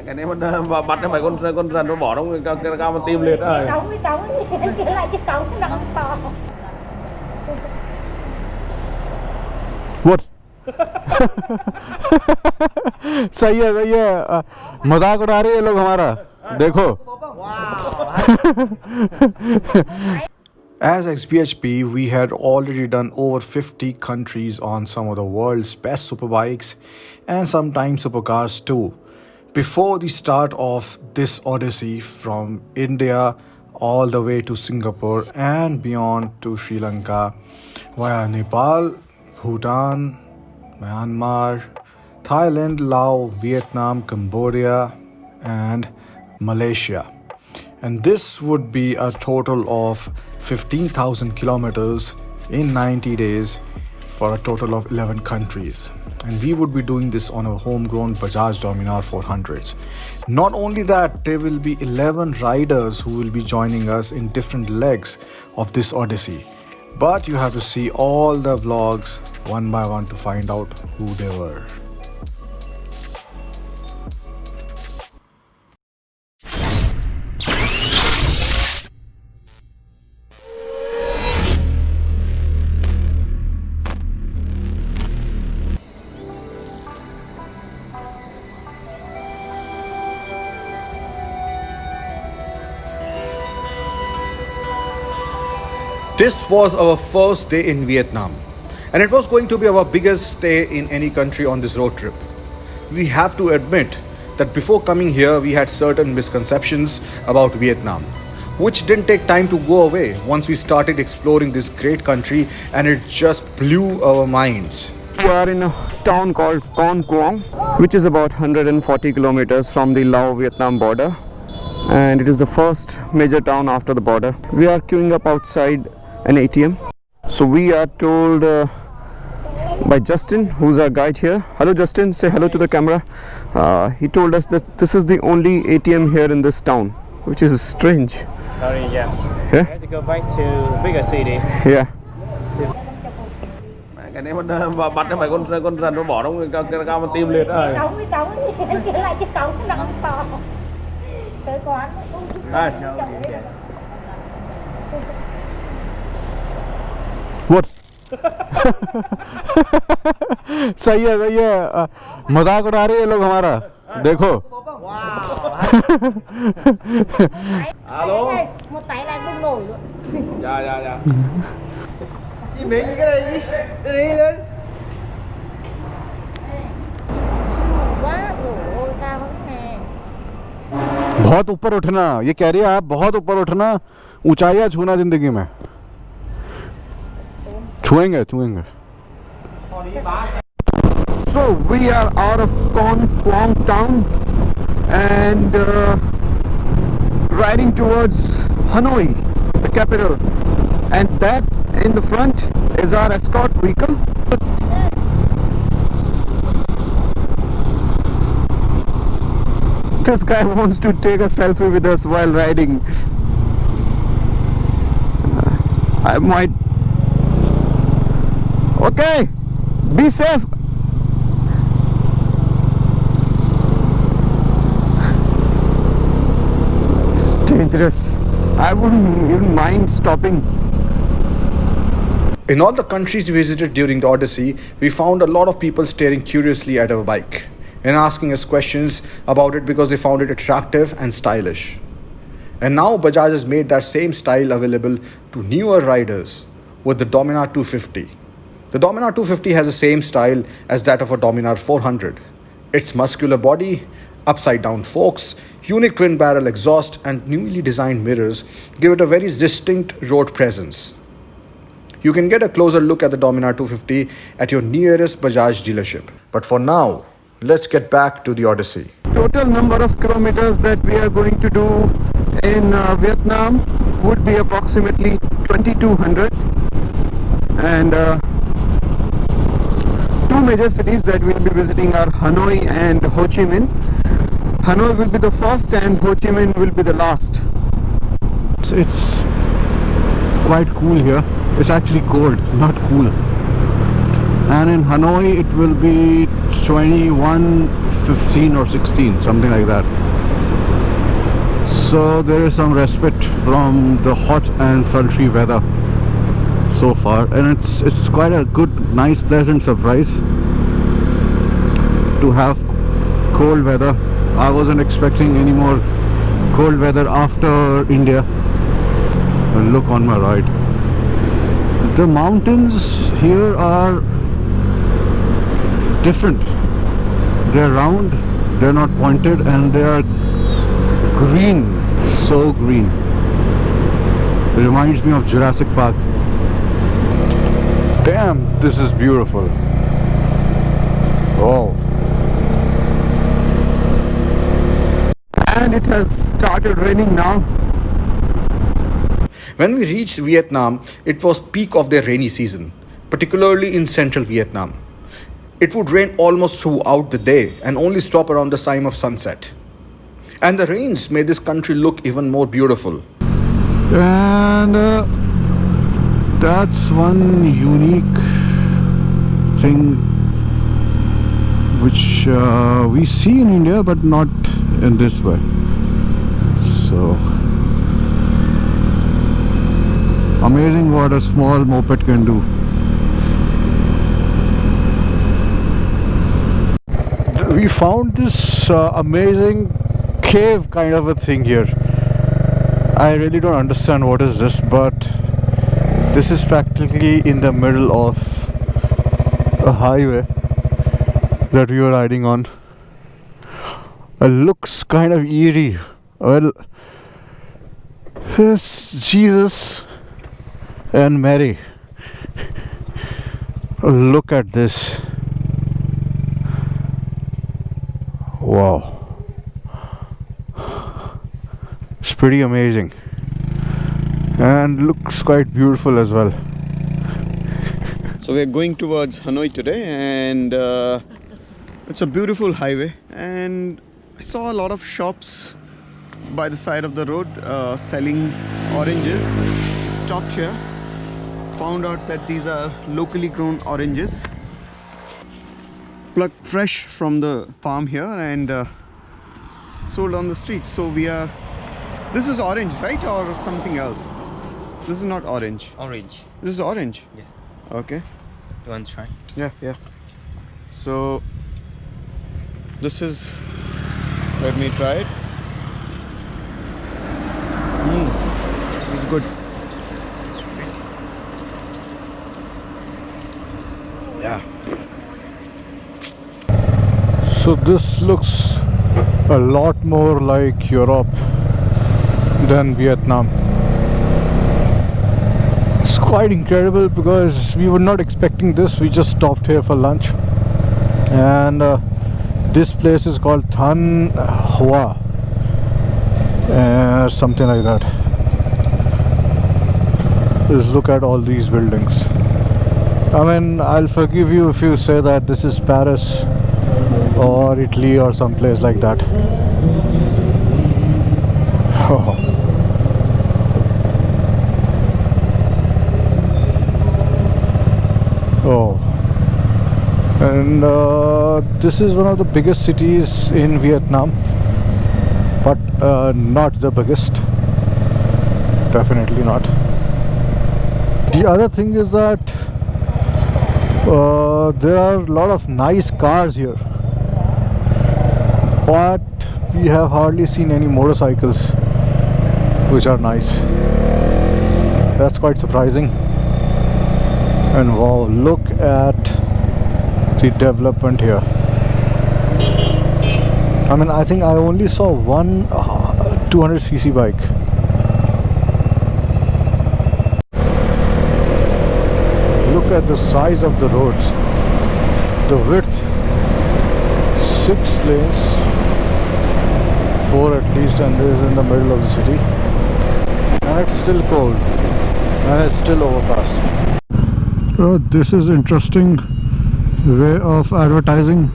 Cái này mà bắt mấy con rắn nó bỏ trong cái cao mà tim liệt rồi. Cống trở lại cái cống nó không to. What? सही है मजाक उड़ा रहे हैं लोग हमारा देखो As xBhp, we had already done over 50 countries on some of the world's best superbikes and sometimes supercars too. Before the start of this Odyssey from India all the way to Singapore and beyond to Sri Lanka via Nepal, Bhutan, Myanmar, Thailand, Laos, Vietnam, Cambodia and Malaysia. And this would be a total of 15,000 kilometers in 90 days for a total of 11 countries. And we would be doing this on a homegrown Bajaj Dominar 400s. Not only that, there will be 11 riders who will be joining us in different legs of this Odyssey. But you have to see all the vlogs one by one to find out who they were. This was our first day in Vietnam, and it was going to be our biggest stay in any country on this road trip. We have to admit that before coming here, we had certain misconceptions about Vietnam, which didn't take time to go away once we started exploring this great country, and it just blew our minds. We are in a town called Con Cuong, which is about 140 kilometers from the Lao-Vietnam border, and it is the first major town after the border. We are queuing up outside an ATM. So we are told by Justin, who's our guide here. Hello Justin, say hello to the camera. He told us that this is the only ATM here in this town, which is strange. Sorry, yeah. Yeah? We have to go back to bigger city. Yeah. Cái này mà bắt mấy con rắn nó bỏ trong cái cao mà tim liệt rồi. Cống trở lại cái cống nó không to. Tới quán. Đây. What? सही है मजाक उड़ा रहे हैं लोग हमारा देखो Alo. Một tay lại bung nổi luôn. Dạ. Chị Mỹ cái này đi lên. Quá rồi cao lắm nè. बहुत ऊपर उठना ये कह रही है आप बहुत ऊपर उठना ऊंचाइयां छूना जिंदगी में छुएंगे So we are out of Con Cuong town and riding towards Hanoi, the capital, and that in the front is our escort vehicle. This guy wants to take a selfie with us while riding. I might. Okay, be safe. It's dangerous. I wouldn't even mind stopping. In all the countries we visited during the Odyssey, we found a lot of people staring curiously at our bike and asking us questions about it because they found it attractive and stylish. And now Bajaj has made that same style available to newer riders with the Dominar 250. The Dominar 250 has the same style as that of a Dominar 400. Its muscular body, upside down forks, unique twin barrel exhaust and newly designed mirrors give it a very distinct road presence. You can get a closer look at the Dominar 250 at your nearest Bajaj dealership. But for now, let's get back to the Odyssey. Total number of kilometers that we are going to do in Vietnam would be approximately 2200, and two major cities that we'll be visiting are Hanoi and Ho Chi Minh. Hanoi will be the first and Ho Chi Minh will be the last. It's quite cool here. It's actually cold, not cool. And in Hanoi it will be 21 15 or 16, something like that. So there is some respite from the hot and sultry weather so far, and it's quite a good, nice, pleasant surprise to have cold weather. I wasn't expecting any more cold weather after India. And look on my right, the mountains here are different. They're round, they're not pointed, and they are green, so green. It reminds me of Jurassic Park. Damn, this is beautiful. Oh. And it has started raining now. When we reached Vietnam, it was peak of their rainy season, particularly in central Vietnam. It would rain almost throughout the day and only stop around the time of sunset. And the rains made this country look even more beautiful. And that's one unique thing which we see in India, but not in this way. So amazing what a small moped can do. We found this amazing cave kind of a thing here. I really don't understand what is this, but this is practically in the middle of a highway that we were riding on. It looks kind of eerie. Well, here's Jesus and Mary. Look at this. Wow. It's pretty amazing. And looks quite beautiful as well. So we're going towards Hanoi today, and it's a beautiful highway, and I saw a lot of shops by the side of the road selling oranges. Stopped here, found out that these are locally grown oranges, plucked fresh from the farm here and sold on the streets. So this is orange, right, or something else? This is not orange. Orange. This is orange. Yeah. Okay. You want to try? Yeah. So this is, let me try it. It's good. It's fresh. Yeah. So this looks a lot more like Europe than Vietnam. It's quite incredible because we were not expecting this. We just stopped here for lunch, and this place is called Than Hoa, something like that. Just look at all these buildings. I mean, I'll forgive you if you say that this is Paris or Italy or some place like that. Oh. And this is one of the biggest cities in Vietnam, but not the biggest. Definitely not. The other thing is that there are a lot of nice cars here, but we have hardly seen any motorcycles which are nice. That's quite surprising. And wow, look at the development here. I mean, I think I only saw one 200cc bike. Look at the size of the roads. The width, 6 lanes, 4 at least, and this is in the middle of the city. And it's still cold, and it's still overcast. This is interesting way of advertising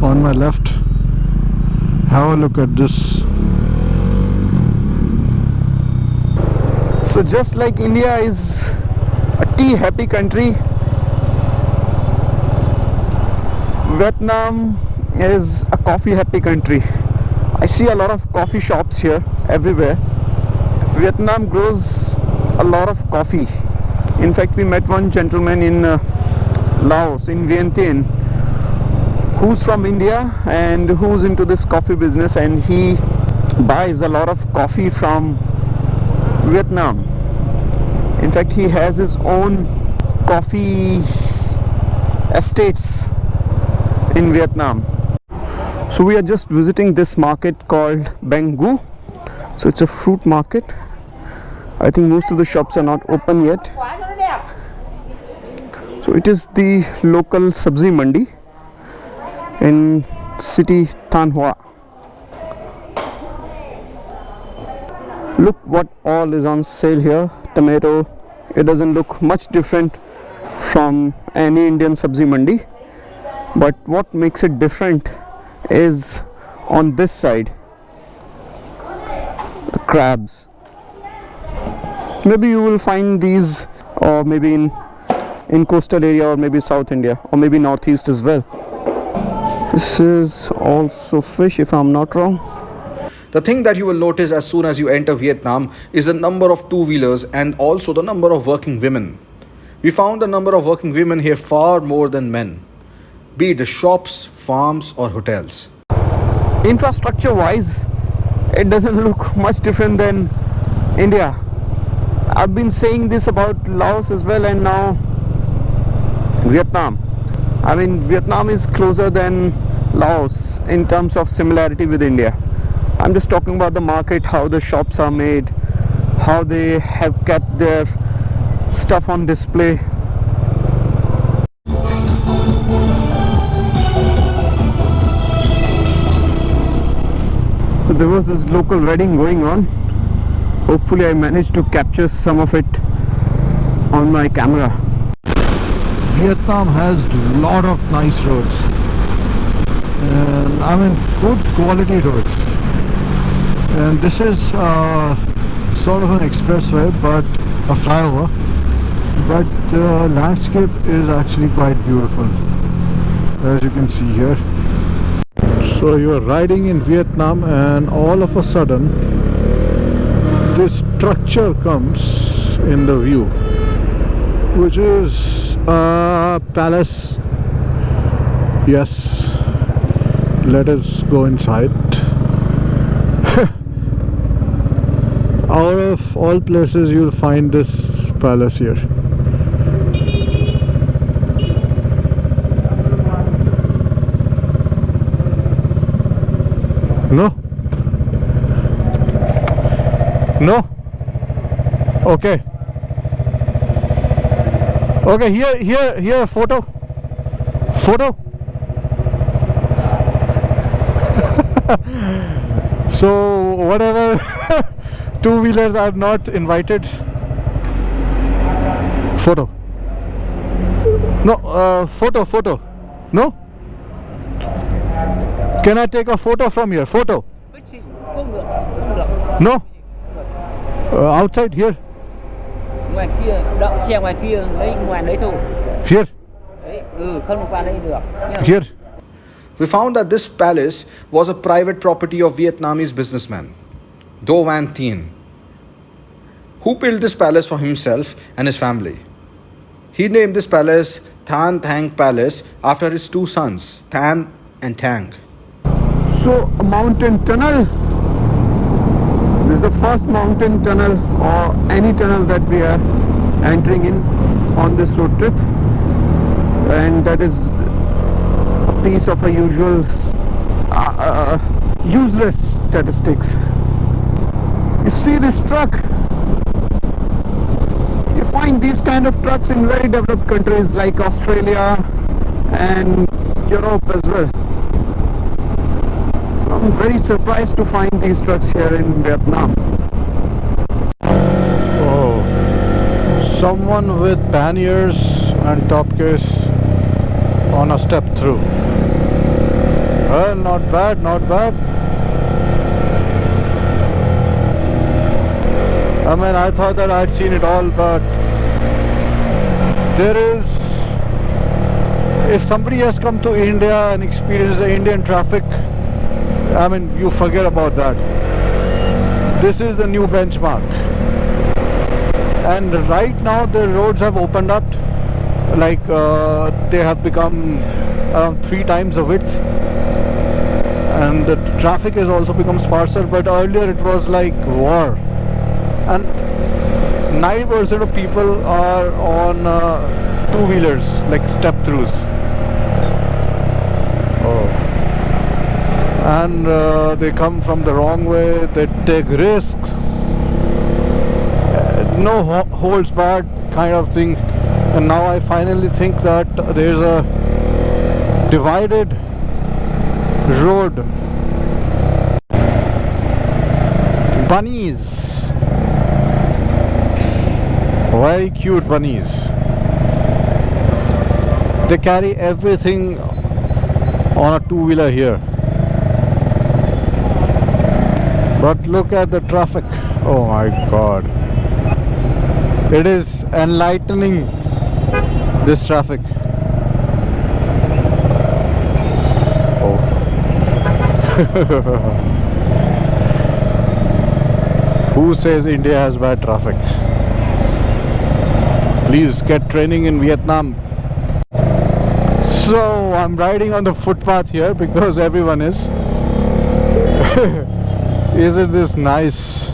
on my left. Have a look at this. So just like India is a tea happy country, Vietnam is a coffee happy country. I see a lot of coffee shops here everywhere. Vietnam grows a lot of coffee. In fact, we met one gentleman in Laos, in Vientiane, who's from India and who's into this coffee business, and he buys a lot of coffee from Vietnam. In fact, he has his own coffee estates in Vietnam. So we are just visiting this market called Bang Gu. So it's a fruit market. I think most of the shops are not open yet. So it is the local sabzi mandi in city Thanh Hoa. Look what all is on sale here. Tomato. It doesn't look much different from any Indian sabzi mandi, but what makes it different is on this side, the crabs. Maybe you will find these or maybe in coastal area, or maybe South India, or maybe Northeast as well. This is also fish, if I'm not wrong. The thing that you will notice as soon as you enter Vietnam is the number of two-wheelers and also the number of working women. We found the number of working women here far more than men, be it the shops, farms or hotels. Infrastructure wise, it doesn't look much different than India. I've been saying this about Laos as well, and now Vietnam. I mean, Vietnam is closer than Laos in terms of similarity with India. I'm just talking about the market, how the shops are made, how they have kept their stuff on display. So there was this local wedding going on. Hopefully I managed to capture some of it on my camera. Vietnam has a lot of nice roads, and I mean good quality roads. And this is sort of an expressway, but a flyover, but the landscape is actually quite beautiful, as you can see here. So you are riding in Vietnam and all of a sudden this structure comes in the view, which is a palace. Yes, let us go inside. Out of all places you'll find this palace here. No? No? Okay. Okay, here, photo. So, whatever, two-wheelers are not invited. Photo. No, photo. No? Can I take a photo from here? Photo? No? Outside here? Ngoài kia, đậu xe ngoài kia, ngoài đấy thôi. Here? Đấy, không qua đây được. Here? We found that this palace was a private property of Vietnamese businessman, Do Van Thien, who built this palace for himself and his family. He named this palace Than Thang Palace after his two sons, Than and Thang. So, a mountain tunnel. This is the first mountain tunnel or any tunnel that we are entering in on this road trip, and that is a piece of a usual useless statistics. You see this truck? You find these kind of trucks in very developed countries like Australia and Europe as well. I'm very surprised to find these trucks here in Vietnam. Oh, someone with panniers and top case on a step through. Well, not bad, not bad. I mean, I thought that I'd seen it all, but there is if somebody has come to India and experienced the Indian traffic, I mean, you forget about that. This is the new benchmark. And right now the roads have opened up, like they have become around 3 times the width, and the traffic has also become sparser. But earlier it was like war, and 90% of people are on two-wheelers, like step-throughs. And they come from the wrong way, they take risks, no holds barred kind of thing. And now I finally think that there's a divided road. Bunnies, very cute bunnies. They carry everything on a two-wheeler here. But look at the traffic. Oh my god. It is enlightening, this traffic. Oh. Who says India has bad traffic? Please get training in Vietnam. So I'm riding on the footpath here because everyone is. Isn't this nice?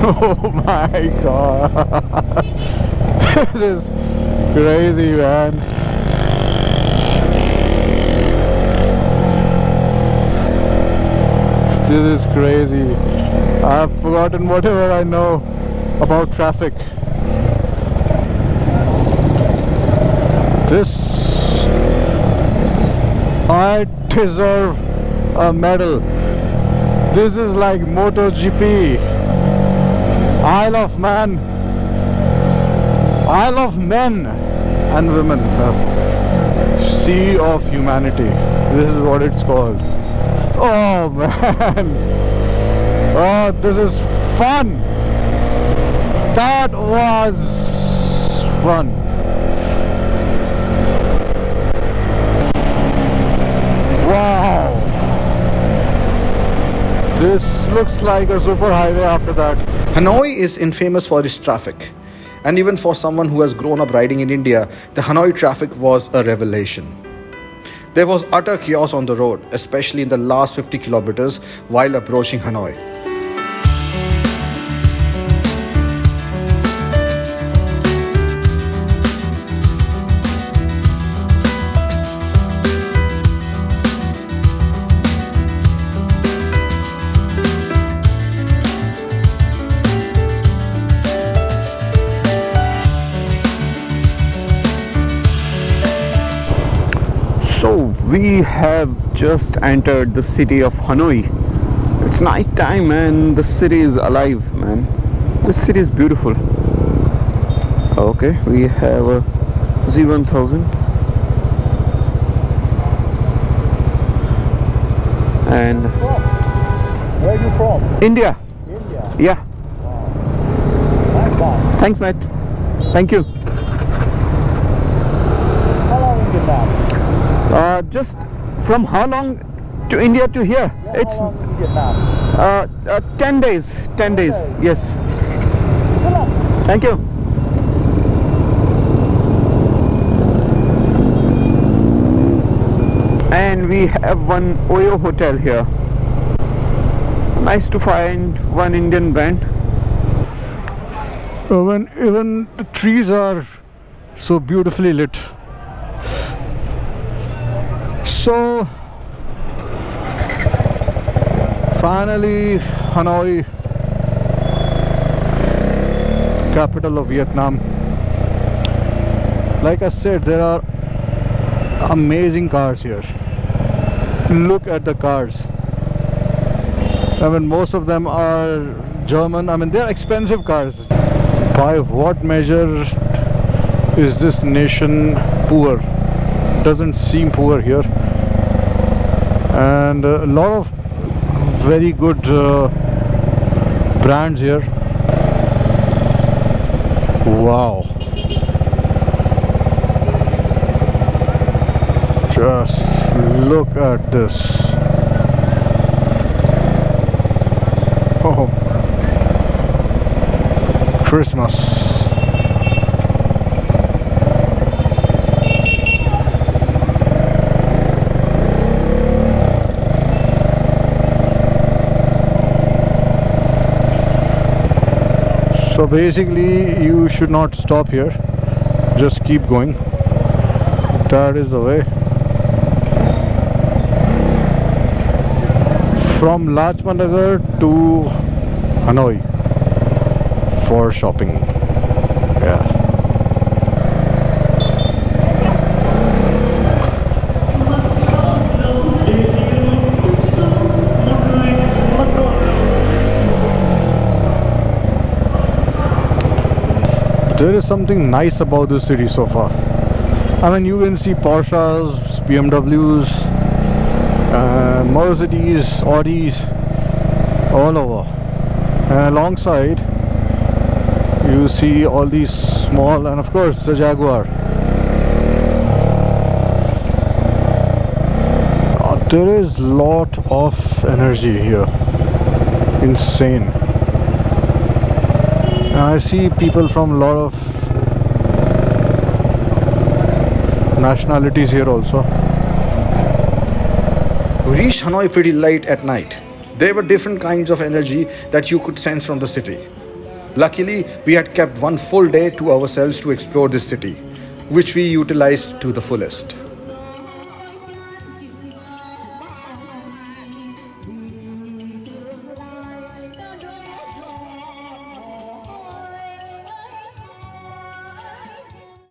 Oh my god. This is crazy, man. This is crazy. I've forgotten whatever I know about traffic. This, I deserve a medal. This is like MotoGP. Isle of Man, Isle of Men and Women, Sea of Humanity. This is what it's called. Oh man. Oh, this is fun. That was fun. Wow. This looks like a super highway after that. Hanoi is infamous for its traffic. And even for someone who has grown up riding in India, the Hanoi traffic was a revelation. There was utter chaos on the road, especially in the last 50 kilometers while approaching Hanoi. So we have just entered the city of Hanoi. It's night time and the city is alive, man. This city is beautiful. Okay, we have a Z1000 and Where are you from? India. India. Yeah. Nice guy. Thanks, mate. Thank you. How long in Vietnam? Just from how long to India to here? Yeah, It's how long in Vietnam? 10 days. 10 days. days. Yes. Good luck. Thank you. And we have one Oyo hotel here. Nice to find one Indian brand. When even the trees are so beautifully lit. So finally Hanoi, capital of Vietnam. Like I said, there are amazing cars here. Look at the cars. I mean, most of them are German. I mean, they're expensive cars. By what measure is this nation poor? Doesn't seem poor here. And a lot of very good brands here. Wow. Just look at this. Oh, Christmas. So basically you should not stop here, just keep going. That is the way. From Lachmannagar to Hanoi for shopping. Yeah. There is something nice about this city so far. I mean, you can see Porsches, BMWs, Mercedes, Audis, all over. And alongside, you see all these small, and of course the Jaguar. There is lot of energy here. Insane. And I see people from a lot of nationalities here also. We reached Hanoi pretty late at night. There were different kinds of energy that you could sense from the city. Luckily, we had kept one full day to ourselves to explore this city, which we utilized to the fullest.